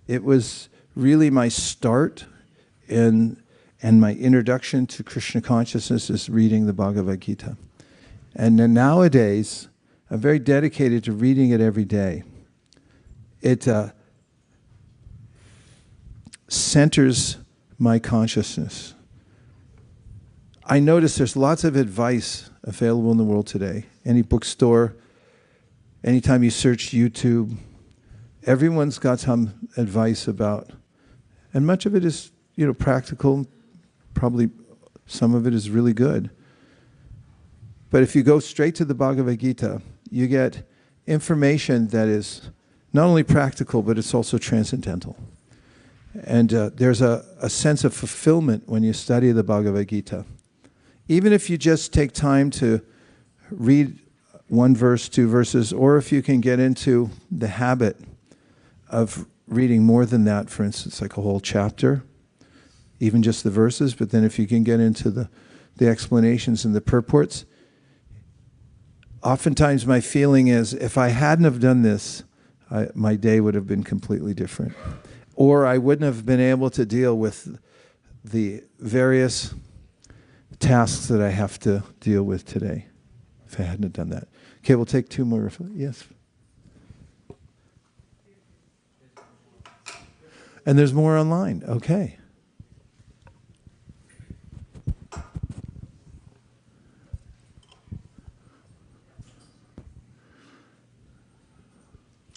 It was really my start and my introduction to Krishna consciousness is reading the Bhagavad Gita. And then nowadays, I'm very dedicated to reading it every day. It centers my consciousness. I notice there's lots of advice available in the world today. Any bookstore, anytime you search YouTube, everyone's got some advice about, and much of it is, practical. Probably some of it is really good. But if you go straight to the Bhagavad Gita, you get information that is not only practical, but it's also transcendental. And there's a sense of fulfillment when you study the Bhagavad Gita. Even if you just take time to read one verse, two verses, or if you can get into the habit of reading more than that, for instance, like a whole chapter, even just the verses, but then if you can get into the explanations and the purports, oftentimes my feeling is if I hadn't have done this, my day would have been completely different. Or I wouldn't have been able to deal with the various tasks that I have to deal with today if I hadn't have done that. Okay, we'll take two more. Yes. And there's more online. Okay.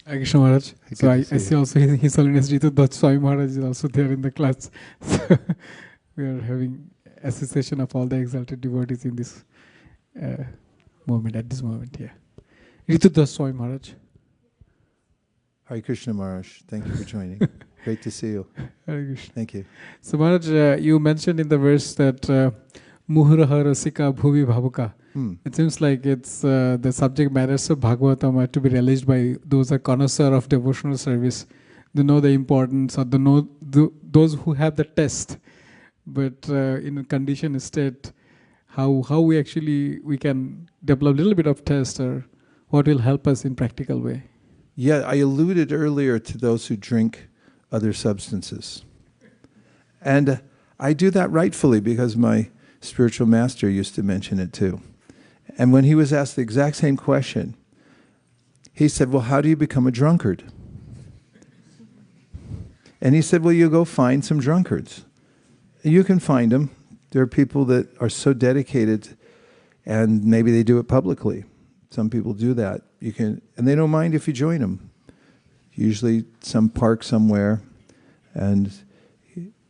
Hare Krishna Maharaj. So I see also His Holiness Jitudha Swami Maharaj is also there in the class. So we are having association of all the exalted devotees in this moment, at this moment, yeah. Jitudha Swami Maharaj. Hare Krishna Maharaj, thank you for joining. Great to see you. Hare Krishna. Thank you. So Maharaj, you mentioned in the verse that Muhuraha Rasika Bhuvi Bhavuka. It seems like it's the subject matters of Bhagavatam are to be realized by those who are connoisseurs of devotional service. They know the importance, or they know those who have the test. But in a conditioned state, how we can develop a little bit of test, or what will help us in practical way. Yeah, I alluded earlier to those who drink other substances. And I do that rightfully because my spiritual master used to mention it too. And when he was asked the exact same question, he said, well, how do you become a drunkard? And he said, well, you go find some drunkards. You can find them. There are people that are so dedicated, and maybe they do it publicly. Some people do that. And they don't mind if you join them. Usually some park somewhere, and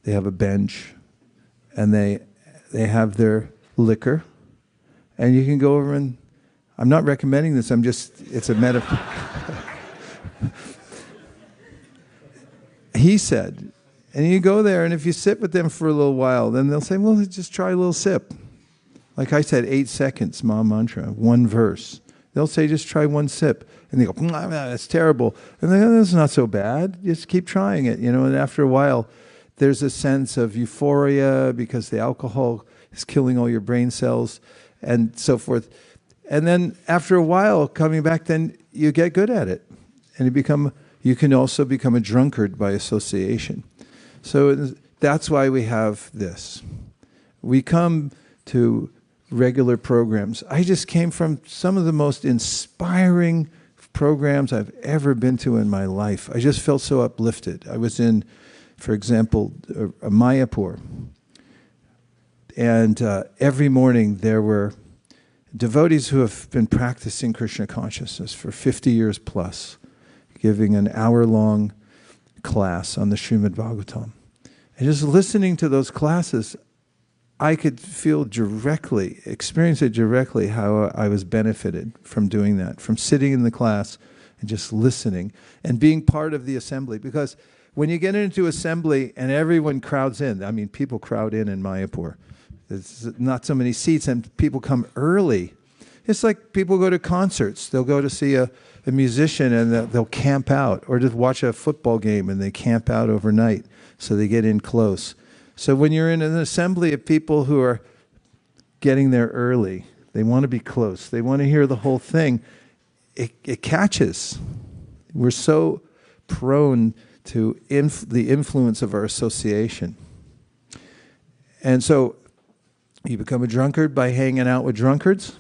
they have a bench, and they have their liquor, and you can go over and, I'm not recommending this, it's a metaphor. He said, and you go there, and if you sit with them for a little while, then they'll say, well, just try a little sip. Like I said, 8 seconds, Ma Mantra, one verse. They'll say, just try one sip. And they go, that's terrible. And they go, that's not so bad. Just keep trying it, And after a while, there's a sense of euphoria because the alcohol is killing all your brain cells and so forth. And then after a while, coming back, then you get good at it. And you can also become a drunkard by association. So that's why we have this. We come to regular programs. I just came from some of the most inspiring programs I've ever been to in my life. I just felt so uplifted. I was in, for example, Mayapur. And every morning there were devotees who have been practicing Krishna consciousness for 50 years plus, giving an hour-long class on the Srimad Bhagavatam. And just listening to those classes, I could experience it directly how I was benefited from doing that, from sitting in the class and just listening and being part of the assembly. Because when you get into assembly and everyone crowds in, people crowd in Mayapur. There's not so many seats and people come early. It's like people go to concerts. They'll go to see a musician and they'll camp out, or just watch a football game and they camp out overnight so they get in close. So when you're in an assembly of people who are getting there early, they want to be close, they want to hear the whole thing, it catches. We're so prone to the influence of our association. And so you become a drunkard by hanging out with drunkards.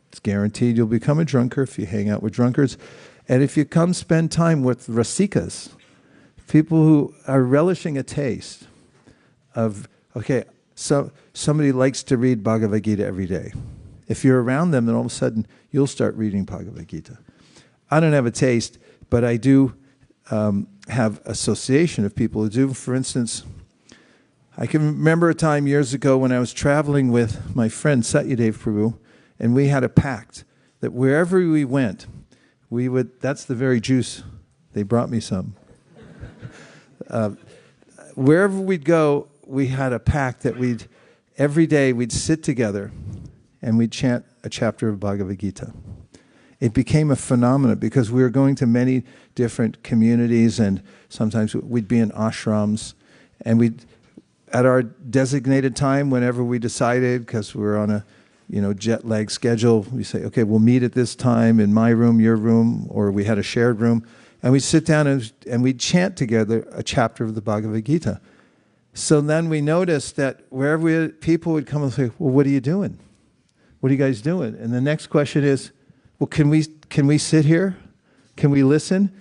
It's guaranteed you'll become a drunkard if you hang out with drunkards. And if you come spend time with Vaiśeṣikas, people who are relishing a taste of, so somebody likes to read Bhagavad Gita every day. If you're around them, then all of a sudden you'll start reading Bhagavad Gita. I don't have a taste, but I do have association of people who do. For instance, I can remember a time years ago when I was traveling with my friend Satyadev Prabhu, and we had a pact that wherever we went, that's the very juice, they brought me some. Wherever we'd go, we had a pact that every day we'd sit together and we'd chant a chapter of Bhagavad Gita. It became a phenomenon because we were going to many different communities, and sometimes we'd be in ashrams, and at our designated time, whenever we decided, because we were on a jet lag schedule, we say, okay, we'll meet at this time in my room, your room, or we had a shared room, and we'd sit down and we'd chant together a chapter of the Bhagavad Gita. So then we noticed that wherever people would come and say, well, what are you doing? What are you guys doing? And the next question is, well, can we sit here? Can we listen?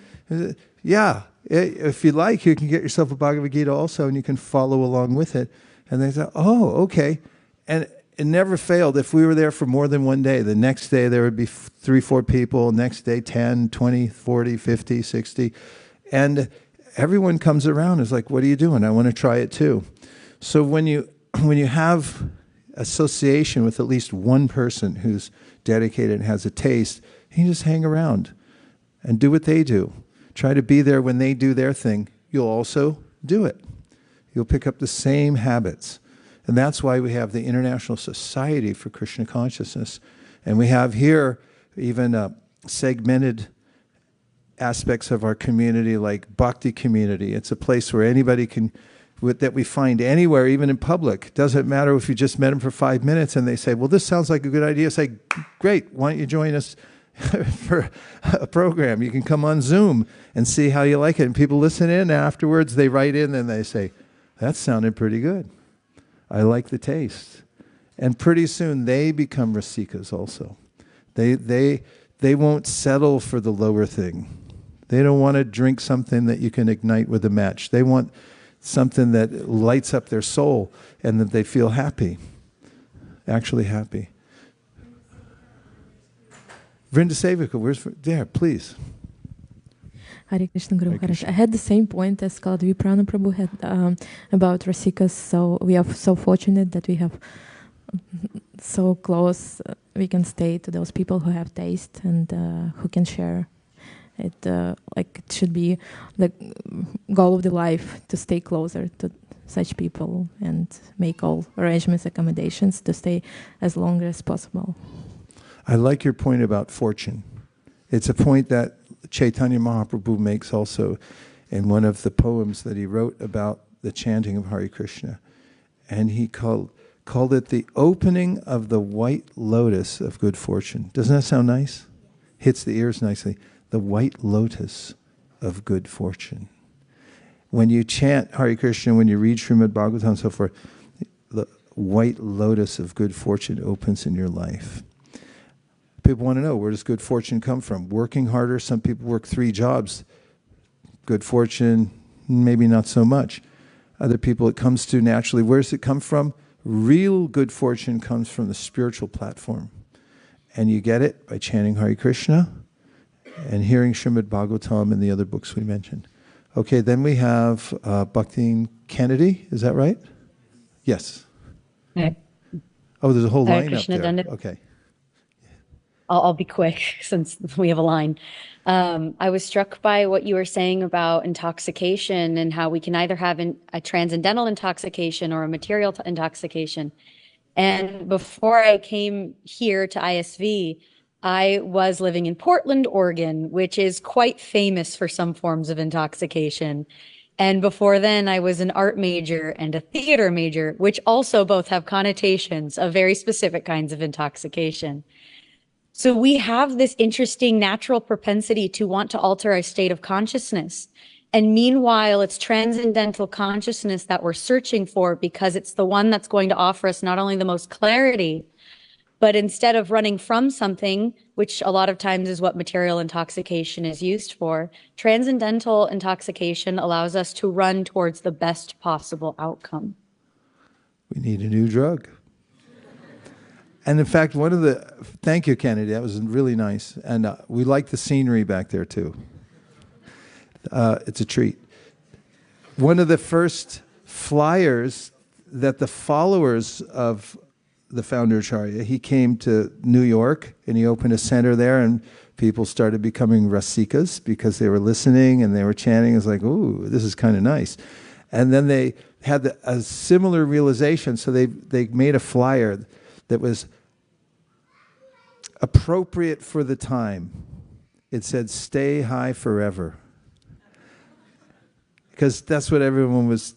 Yeah, if you like, you can get yourself a Bhagavad Gita also, and you can follow along with it. And they thought, oh, okay. And it never failed. If we were there for more than one day, the next day there would be 3-4 people, next day 10, 20, 40, 50, 60. And everyone comes around and is like, what are you doing? I want to try it too. So when you have association with at least one person who's dedicated and has a taste, you just hang around and do what they do. Try to be there when they do their thing. You'll also do it. You'll pick up the same habits. And that's why we have the International Society for Krishna Consciousness. And we have here even segmented aspects of our community like Bhakti community. It's a place where anybody that we find anywhere, even in public. Doesn't matter if you just met them for 5 minutes and they say, well, this sounds like a good idea. Say, great, why don't you join us for a program? You can come on Zoom and see how you like it. And people listen in, and afterwards they write in and they say, that sounded pretty good. I like the taste. And pretty soon they become Rasikas also. They won't settle for the lower thing. They don't want to drink something that you can ignite with a match. They want something that lights up their soul and that they feel happy, actually happy. Vrindasevika, where's there, please. Hare Krishna Guru Maharaj. I had the same point as Kaladviprana Prabhu had about Rasikas. So we are so fortunate that we have so close. We can stay to those people who have taste and who can share it. Like it should be the goal of the life to stay closer to such people and make all arrangements, accommodations to stay as long as possible. I like your point about fortune. It's a point that Chaitanya Mahaprabhu makes also in one of the poems that he wrote about the chanting of Hare Krishna. And he called it the opening of the white lotus of good fortune. Doesn't that sound nice? Hits the ears nicely. The white lotus of good fortune. When you chant Hare Krishna, when you read Srimad Bhagavatam and so forth, the white lotus of good fortune opens in your life. People want to know, where does good fortune come from? Working harder, some people work 3 jobs. Good fortune, maybe not so much. Other people it comes to naturally. Where does it come from? Real good fortune comes from the spiritual platform. And you get it by chanting Hare Krishna and hearing Srimad Bhagavatam and the other books we mentioned. Okay, then we have Bhakti Kennedy, is that right? Yes. Okay. Oh, there's a whole Hare line Krishna up there. Dandit. Okay. I'll be quick since we have a line. I was struck by what you were saying about intoxication and how we can either have a transcendental intoxication or a material intoxication. And before I came here to ISV, I was living in Portland, Oregon, which is quite famous for some forms of intoxication. And before then, I was an art major and a theater major, which also both have connotations of very specific kinds of intoxication. So we have this interesting natural propensity to want to alter our state of consciousness. And meanwhile, it's transcendental consciousness that we're searching for because it's the one that's going to offer us not only the most clarity, but instead of running from something, which a lot of times is what material intoxication is used for, transcendental intoxication allows us to run towards the best possible outcome. We need a new drug. And in fact, thank you, Kennedy, that was really nice. And we like the scenery back there too. It's a treat. One of the first flyers that the followers of the founder Acharya, he came to New York and he opened a center there, and people started becoming Rasikas because they were listening and they were chanting. It's like, ooh, this is kind of nice. And then they had a similar realization, so they made a flyer that was appropriate for the time. It said, "Stay high forever." Because that's what everyone was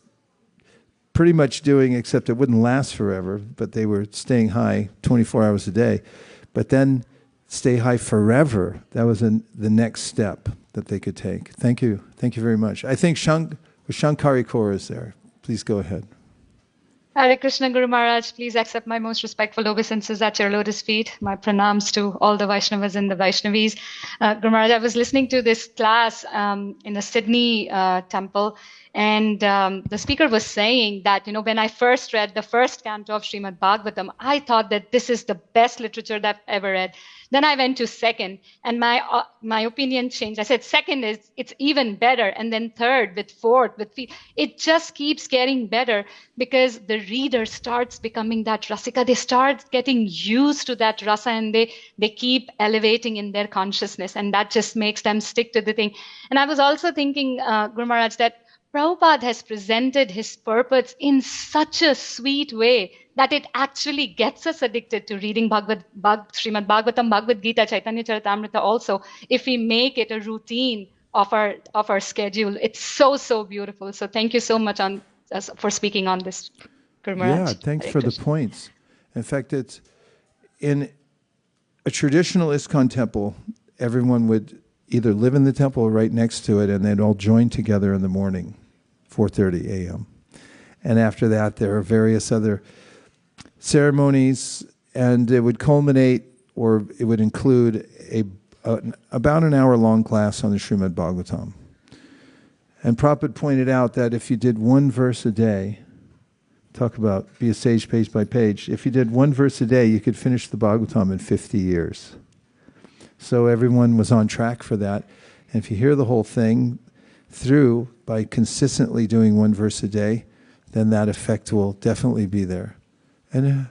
pretty much doing, except it wouldn't last forever, but they were staying high 24 hours a day. But then stay high forever, that was the next step that they could take. Thank you. Thank you very much. I think Shankari Kaur is there. Please go ahead. Hare Krishna Guru Maharaj, please accept my most respectful obeisances at your lotus feet. My pranams to all the Vaishnavas and the Vaishnavis. Guru Maharaj, I was listening to this class in the Sydney temple, and the speaker was saying that, when I first read the first canto of Srimad Bhagavatam, I thought that this is the best literature that I've ever read. Then I went to second, and my opinion changed. I said second it's even better, and then third, with fourth, with fifth. It just keeps getting better because the reader starts becoming that rasika. They start getting used to that rasa, and they keep elevating in their consciousness, and that just makes them stick to the thing. And I was also thinking, Guru Maharaj, that Prabhupada has presented his purpose in such a sweet way that it actually gets us addicted to reading Srimad Bhagavatam, Bhagavad Gita, Chaitanya Charitamrita also, if we make it a routine of our schedule. It's so beautiful. So thank you so much for speaking on this, Guru Maharaj. Yeah, thanks for the points. In fact, it's in a traditional ISKCON temple, everyone would either live in the temple or right next to it, and they'd all join together in the morning, 4:30 a.m. And after that, there are various other ceremonies, and it would culminate, or it would include about an hour-long class on the Srimad Bhagavatam. And Prabhupada pointed out that if you did one verse a day, talk about be a sage page by page, if you did one verse a day, you could finish the Bhagavatam in 50 years. So everyone was on track for that. And if you hear the whole thing through by consistently doing one verse a day, then that effect will definitely be there. And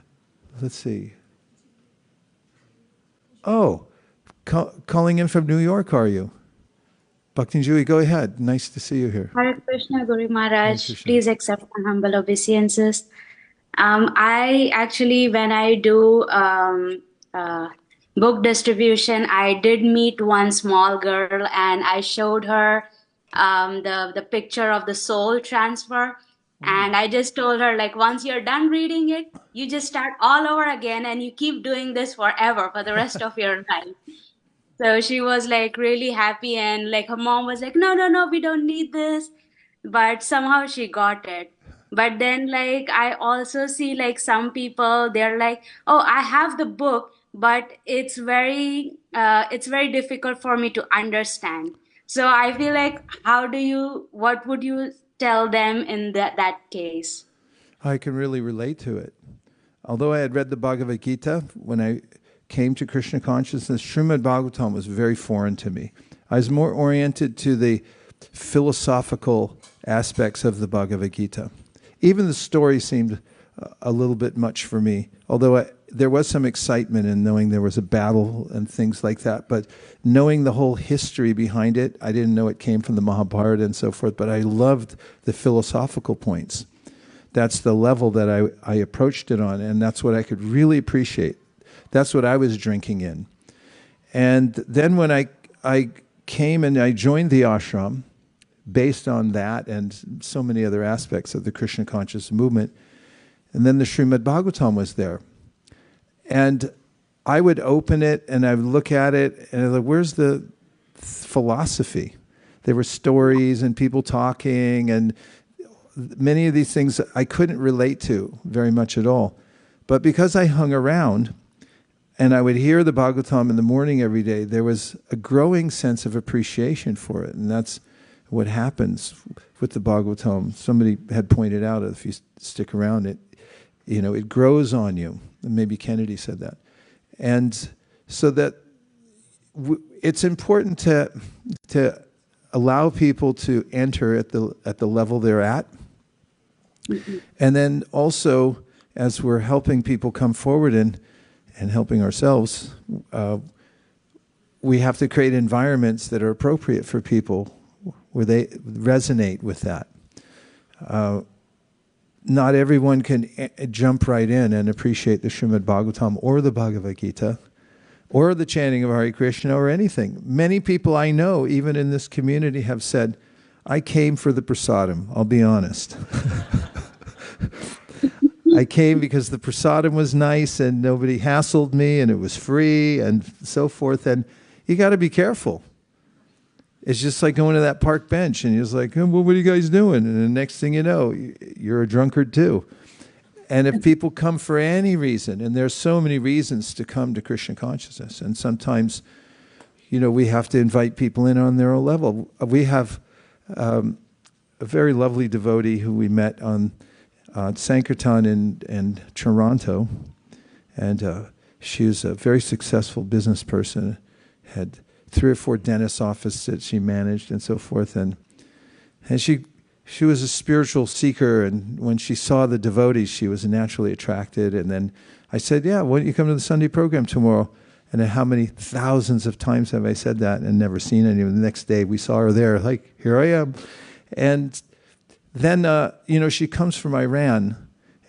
let's see. Oh, calling in from New York, are you? Bhakti Jui, go ahead. Nice to see you here. Hare Krishna Guru Maharaj, please accept my humble obeisances. I actually, when I do book distribution, I did meet one small girl, and I showed her the picture of the soul transfer. And I just told her, like, once you're done reading it, you just start all over again and you keep doing this forever for the rest of your life. So she was like really happy, and like her mom was like, no, no, no, we don't need this. But somehow she got it. But then like I also see like some people, they're like, oh, I have the book, but it's very difficult for me to understand. So I feel like, what would you tell them in that case? I can really relate to it. Although I had read the Bhagavad Gita, when I came to Krishna consciousness, Srimad Bhagavatam was very foreign to me. I was more oriented to the philosophical aspects of the Bhagavad Gita. Even the story seemed a little bit much for me, although there was some excitement in knowing there was a battle and things like that. But knowing the whole history behind it, I didn't know it came from the Mahabharata and so forth, but I loved the philosophical points. That's the level that I approached it on, and that's what I could really appreciate. That's what I was drinking in. And then when I came and I joined the ashram, based on that and so many other aspects of the Krishna conscious movement, and then the Srimad Bhagavatam was there. And I would open it and I would look at it and I'd like, where's the philosophy? There were stories and people talking, and many of these things I couldn't relate to very much at all. But because I hung around and I would hear the Bhagavatam in the morning every day, there was a growing sense of appreciation for it. And that's what happens with the Bhagavatam. Somebody had pointed out, if you stick around it, it grows on you. And maybe Kennedy said that. And so that it's important to allow people to enter at the level they're at. And then also, as we're helping people come forward and helping ourselves, we have to create environments that are appropriate for people where they resonate with that. Not everyone can jump right in and appreciate the Srimad Bhagavatam or the Bhagavad Gita or the chanting of Hare Krishna or anything. Many people I know, even in this community, have said, I came for the prasadam, I'll be honest. I came because the prasadam was nice and nobody hassled me and it was free and so forth. And you got to be careful. It's just like going to that park bench and you're just like, well, what are you guys doing? And the next thing you know, you're a drunkard too. And if people come for any reason, and there's so many reasons to come to Krishna consciousness, and sometimes, we have to invite people in on their own level. We have a very lovely devotee who we met on Sankirtan in Toronto, and she was a very successful business person, had 3 or 4 dentist offices that she managed and so forth, and she was a spiritual seeker, and when she saw the devotees, she was naturally attracted. And then I said, yeah, why don't you come to the Sunday program tomorrow? And how many thousands of times have I said that and never seen anyone? The next day we saw her there, like, here I am. And then, she comes from Iran,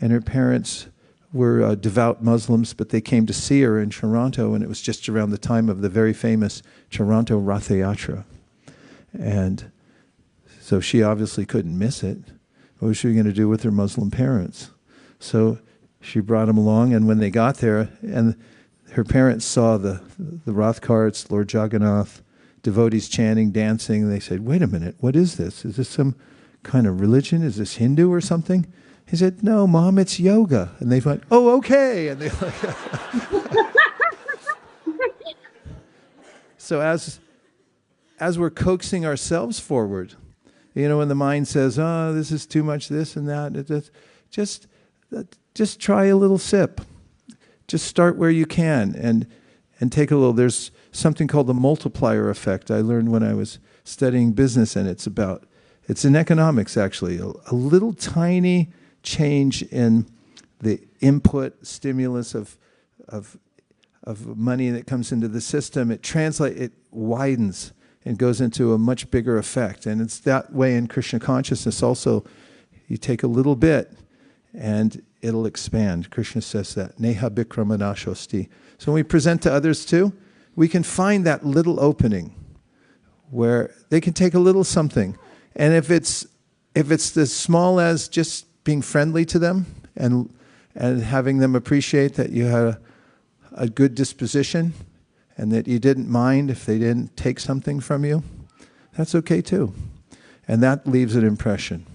and her parents were devout Muslims, but they came to see her in Toronto, and it was just around the time of the very famous Toronto Ratha Yatra. And so she obviously couldn't miss it. What was she going to do with her Muslim parents? So she brought them along, and when they got there, and her parents saw the Rath carts, Lord Jagannath, devotees chanting, dancing, they said, wait a minute, what is this? Is this some kind of religion? Is this Hindu or something? He said, no, Mom, it's yoga. And they went, oh, okay. And they like, so as we're coaxing ourselves forward, when the mind says, oh, this is too much this and that, just try a little sip. Just start where you can and take a little. There's something called the multiplier effect I learned when I was studying business, and it's in economics actually. A little tiny change in the input stimulus of money that comes into the system, it widens and goes into a much bigger effect. And it's that way in Krishna consciousness also. You take a little bit and it'll expand. Krishna says that. Neha bikramanashosti. So when we present to others too, we can find that little opening where they can take a little something. And if it's as small as just being friendly to them and having them appreciate that you had a good disposition and that you didn't mind if they didn't take something from you, that's okay too. And that leaves an impression.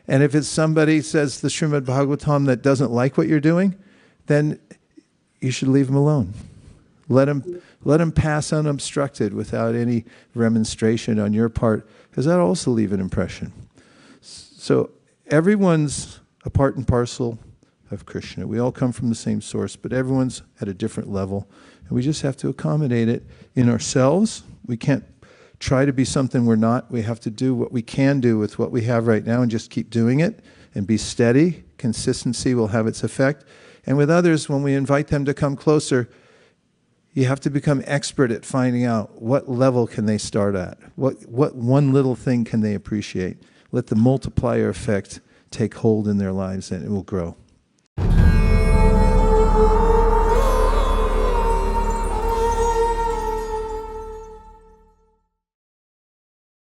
And if it's somebody says the Srimad Bhagavatam that doesn't like what you're doing, then you should leave them alone. Let them pass unobstructed without any remonstration on your part, because that'll also leave an impression. So everyone's a part and parcel of Krishna. We all come from the same source, but everyone's at a different level. And we just have to accommodate it in ourselves. We can't try to be something we're not. We have to do what we can do with what we have right now and just keep doing it and be steady. Consistency will have its effect. And with others, when we invite them to come closer, you have to become expert at finding out what level can they start at. What one little thing can they appreciate. Let the multiplier effect take hold in their lives and it will grow.